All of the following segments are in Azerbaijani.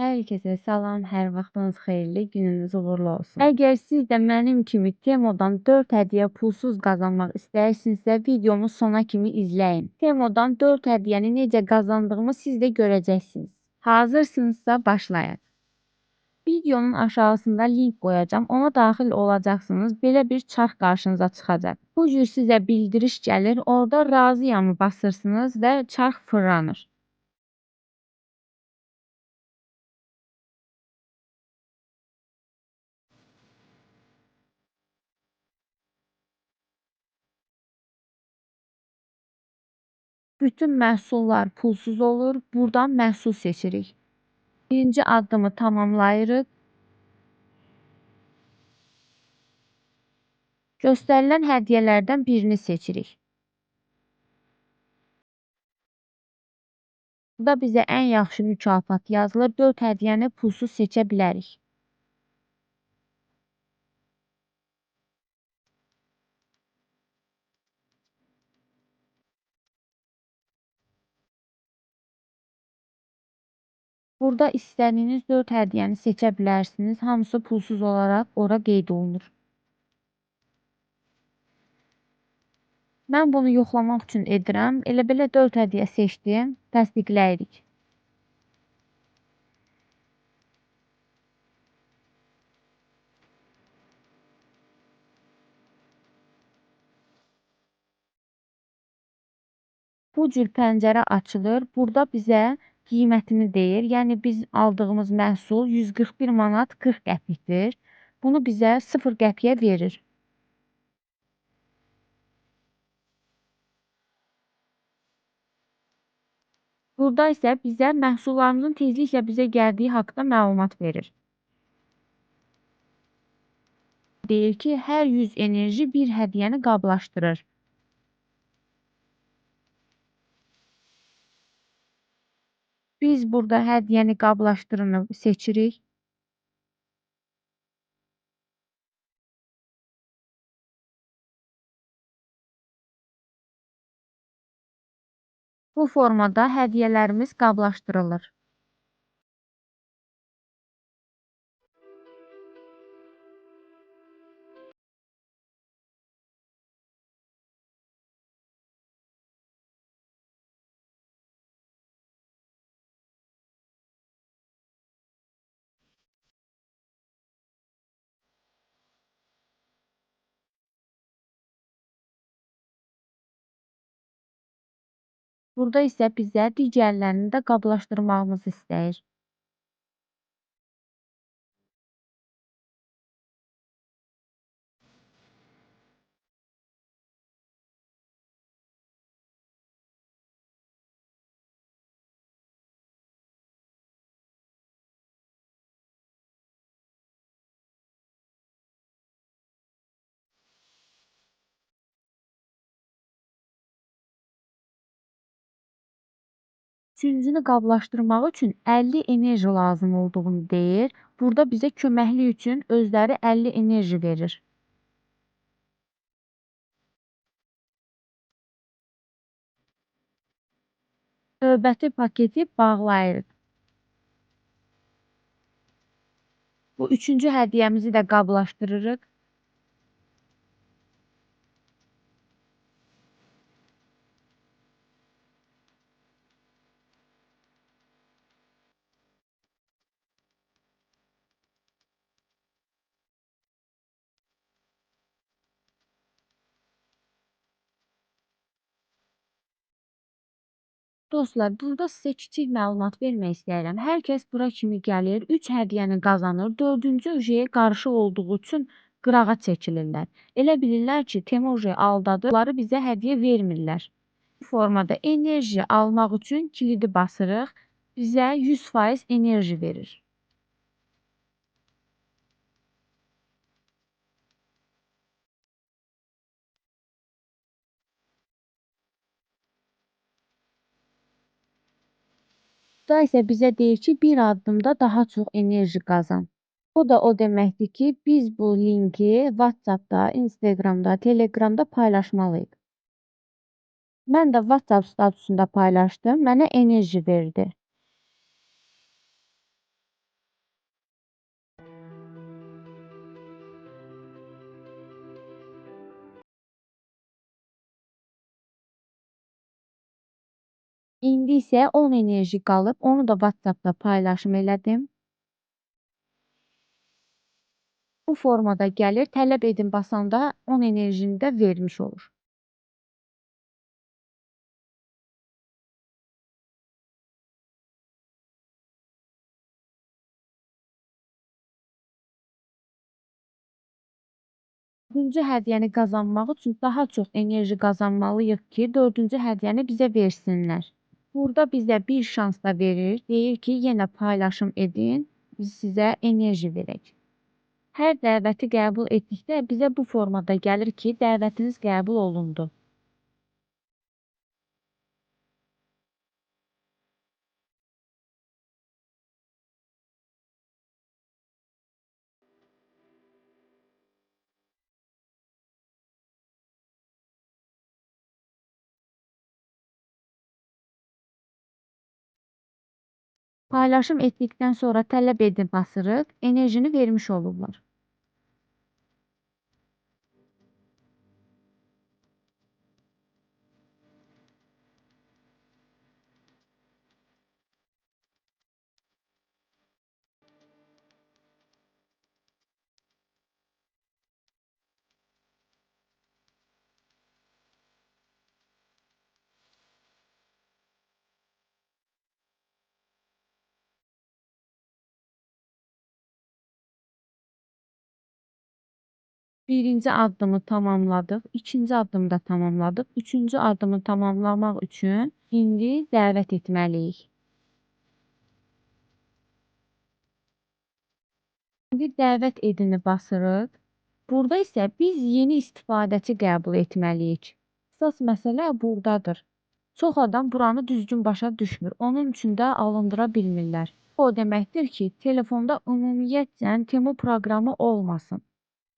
Hər kəsə salam, hər vaxtınız xeyirli, gününüz uğurlu olsun. Əgər siz də mənim kimi Temodan 4 hədiyyə pulsuz qazanmaq istəyirsinizsə, videomu sona kimi izləyin. Temodan 4 hədiyyəni necə qazandığımı siz də görəcəksiniz. Hazırsınızsa başlayaq. Videonun aşağısında link qoyacağım, ona daxil olacaqsınız. Belə bir çarx qarşınıza çıxacaq. Bu cür sizə bildiriş gəlir, orada razıyamı basırsınız və çarx fırlanır. Bütün məhsullar pulsuz olur. Buradan məhsul seçirik. Birinci addımı tamamlayırıq. Göstərilən hədiyyələrdən birini seçirik. Burada bizə ən yaxşı mükafat yazılır. 4 hədiyyəni pulsuz seçə bilərik. Burada istədiyiniz 4 hədiyyəni seçə bilərsiniz. Hamısı pulsuz olaraq ora qeyd olunur. Mən bunu yoxlamaq üçün edirəm. Elə belə 4 hədiyyə seçdim. Təsdiqləyirik. Bu cür pəncərə açılır. Burada bizə qiymətini deyir. Yəni biz aldığımız məhsul 141 manat 40 qəpikdir. Bunu bizə 0 qəpiyə verir. Burada isə bizə məhsullarımızın tezliklə bizə gəldiyi haqqında məlumat verir. Deyir ki, hər 100 enerji bir hədiyyəni qablaşdırır. Biz burada hədiyyəni qablaşdırını seçirik. Bu formada hədiyyələrimiz qablaşdırılır. Burada isə bizə digərlərini də qablaşdırmağımızı istəyir. Üçüncünü qablaşdırmaq üçün 50 enerji lazım olduğunu deyir. Burada bizə köməklik üçün özləri 50 enerji verir. Növbəti paketi bağlayırıq. Bu üçüncü hədiyyəmizi də qablaşdırırıq. Dostlar, burada sizə kiçik məlumat vermək istəyirəm. Hər kəs bura kimi gəlir, 3 hədiyyəni qazanır, 4-cü qarışıq olduğu üçün qırağa çəkilirlər. Elə bilirlər ki, Temur aldadır, onları bizə hədiyyə vermirlər. Bu formada enerji almaq üçün kilidi basırıq, bizə 100% enerji verir. Burada isə bizə deyir ki, bir addımda daha çox enerji qazan. Bu da o deməkdir ki, biz bu linki WhatsApp-da, Instagram-da, Telegram-da paylaşmalıyıq. Mən də WhatsApp statusunda paylaşdım, mənə enerji verdi. İndi isə 10 enerji qalıb. Onu da WhatsApp-da paylaşım elədim. Bu formada gəlir. Tələb edin basanda 10 enerjini də vermiş olur. Dördüncü hədiyyəni qazanmaq üçün daha çox enerji qazanmalıyıq ki, dördüncü hədiyyəni bizə versinlər. Burada bizə bir şans da verir. Deyir ki, yenə paylaşım edin, biz sizə enerji verək. Hər dəvəti qəbul etdikdə bizə bu formada gəlir ki, dəvətiniz qəbul olundu. Paylaşım etdikdən sonra tələb edin basırıq, enerjini vermiş olurlar. Birinci addımı tamamladıq, ikinci addımı da tamamladıq. Üçüncü addımı tamamlamaq üçün indi dəvət etməliyik. İndi dəvət edini basırıq. Burada isə biz yeni istifadəçi qəbul etməliyik. Əsas məsələ buradadır. Çox adam buranı düzgün başa düşmür. Onun üçün də alındıra bilmirlər. O deməkdir ki, telefonda ümumiyyətcə Temu proqramı olmasın.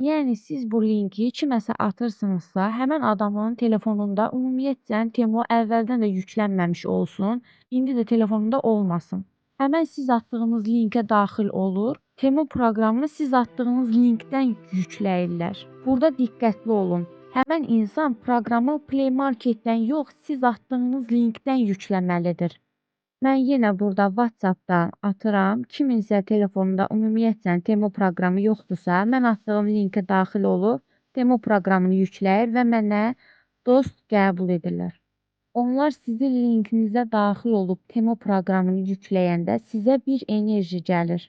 Yəni siz bu linki kiməsə atırsınızsa, həmin adamın telefonunda ümumiyyətcə Temu əvvəldən də yüklənməmiş olsun, indi də telefonunda olmasın. Həmən siz atdığınız linkə daxil olur. Temu proqramını siz atdığınız linkdən yükləyirlər. Burada diqqətli olun. Həmən insan proqramı Play Marketdən yox, siz atdığınız linkdən yükləməlidir. Mən yenə burada WhatsApp-dan atıram. Kiminsə telefonunda ümumiyyətlə Temu proqramı yoxdursa, mən atdığım linkə daxil olub Temu proqramını yükləyir və mənə dost qəbul edirlər. Onlar sizin linkinizə daxil olub Temu proqramını yükləyəndə sizə bir enerji gəlir.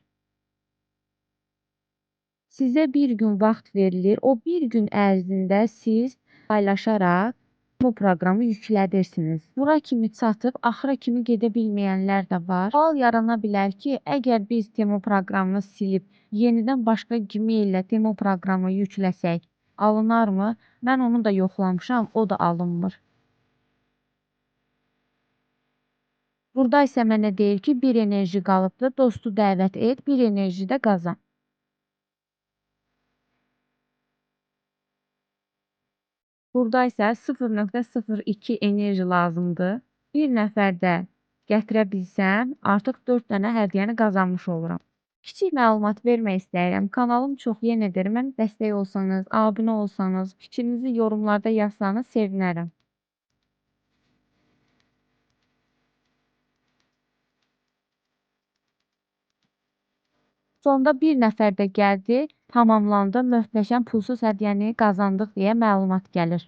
Sizə bir gün vaxt verilir. O bir gün ərzində siz paylaşaraq bu proqramı yüklədirsiniz. Bura kimi çatıb axıra kimi gedə bilməyənlər də var. Hal yarana bilər ki, əgər biz Temu proqramını silib yenidən başqa Gmail ilə Temu proqramı yükləsək, alınarmı? Mən onu da yoxlamışam, o da alınmır. Burada isə mənə deyir ki, bir enerji qalıbdır, dostu dəvət et, bir enerji də qazan. Burada isə 0.02 enerji lazımdır. Bir nəfər də gətirə bilsəm, artıq 4 dənə hədiyyəni qazanmış oluram. Kiçik məlumat vermək istəyirəm. Kanalım çox yenidir. Mən dəstək olsanız, abunə olsanız, fikrinizi yorumlarda yazsanız sevinərəm. Sonda bir nəfər də gəldi, tamamlandı, möhtəşəm pulsuz hədiyyəni qazandıq deyə məlumat gəlir.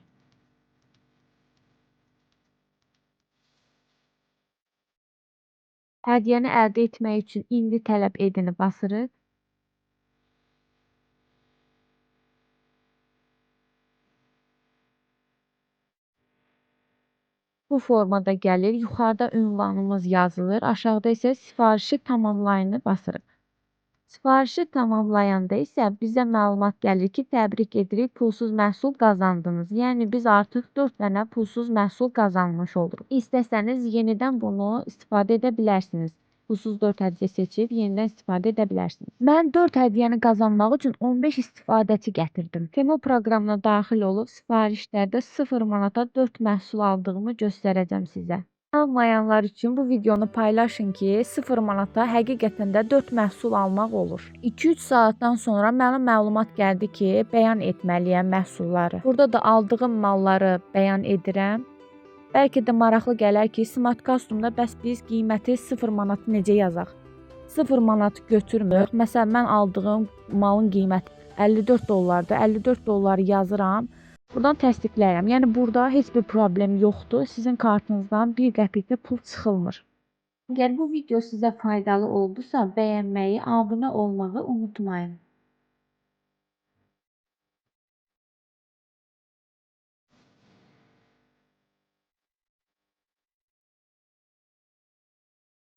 Hədiyyəni əldə etmək üçün indi tələb edini basırıq. Bu formada gəlir, yuxarıda ünvanımız yazılır, aşağıda isə sifarişi tamamlayını basırıq. Sifarişi tamamlayanda isə bizə məlumat gəlir ki, təbrik edirik, pulsuz məhsul qazandınız. Yəni biz artıq 4 dənə pulsuz məhsul qazanmış oluruq. İstəsəniz yenidən bunu istifadə edə bilərsiniz. Pulsuz 4 hədiyyə seçib yenidən istifadə edə bilərsiniz. Mən 4 hədiyyəni qazanmaq üçün 15 istifadəçi gətirdim. Temu proqramına daxil olub sifarişlərdə 0 manata 4 məhsul aldığımı göstərəcəm sizə. Almayanlar üçün bu videonu paylaşın ki, 0 manata həqiqətən də 4 məhsul almaq olur. 2-3 saatdan sonra mənə məlumat gəldi ki, bəyan etməliyəm məhsulları. Burada da aldığım malları bəyan edirəm. Bəlkə də maraqlı gələr ki, Smart Custom-da bəs biz qiyməti 0 manatı necə yazaq? 0 manatı götürmür. Məsələn, mən aldığım malın qiyməti $54-dur. $54 yazıram. Buradan təsdiqləyirəm. Yəni burada heç bir problem yoxdur. Sizin kartınızdan 1 qəpik də pul çıxılmır. Əgər bu video sizə faydalı oldusa, bəyənməyi, abunə olmağı unutmayın.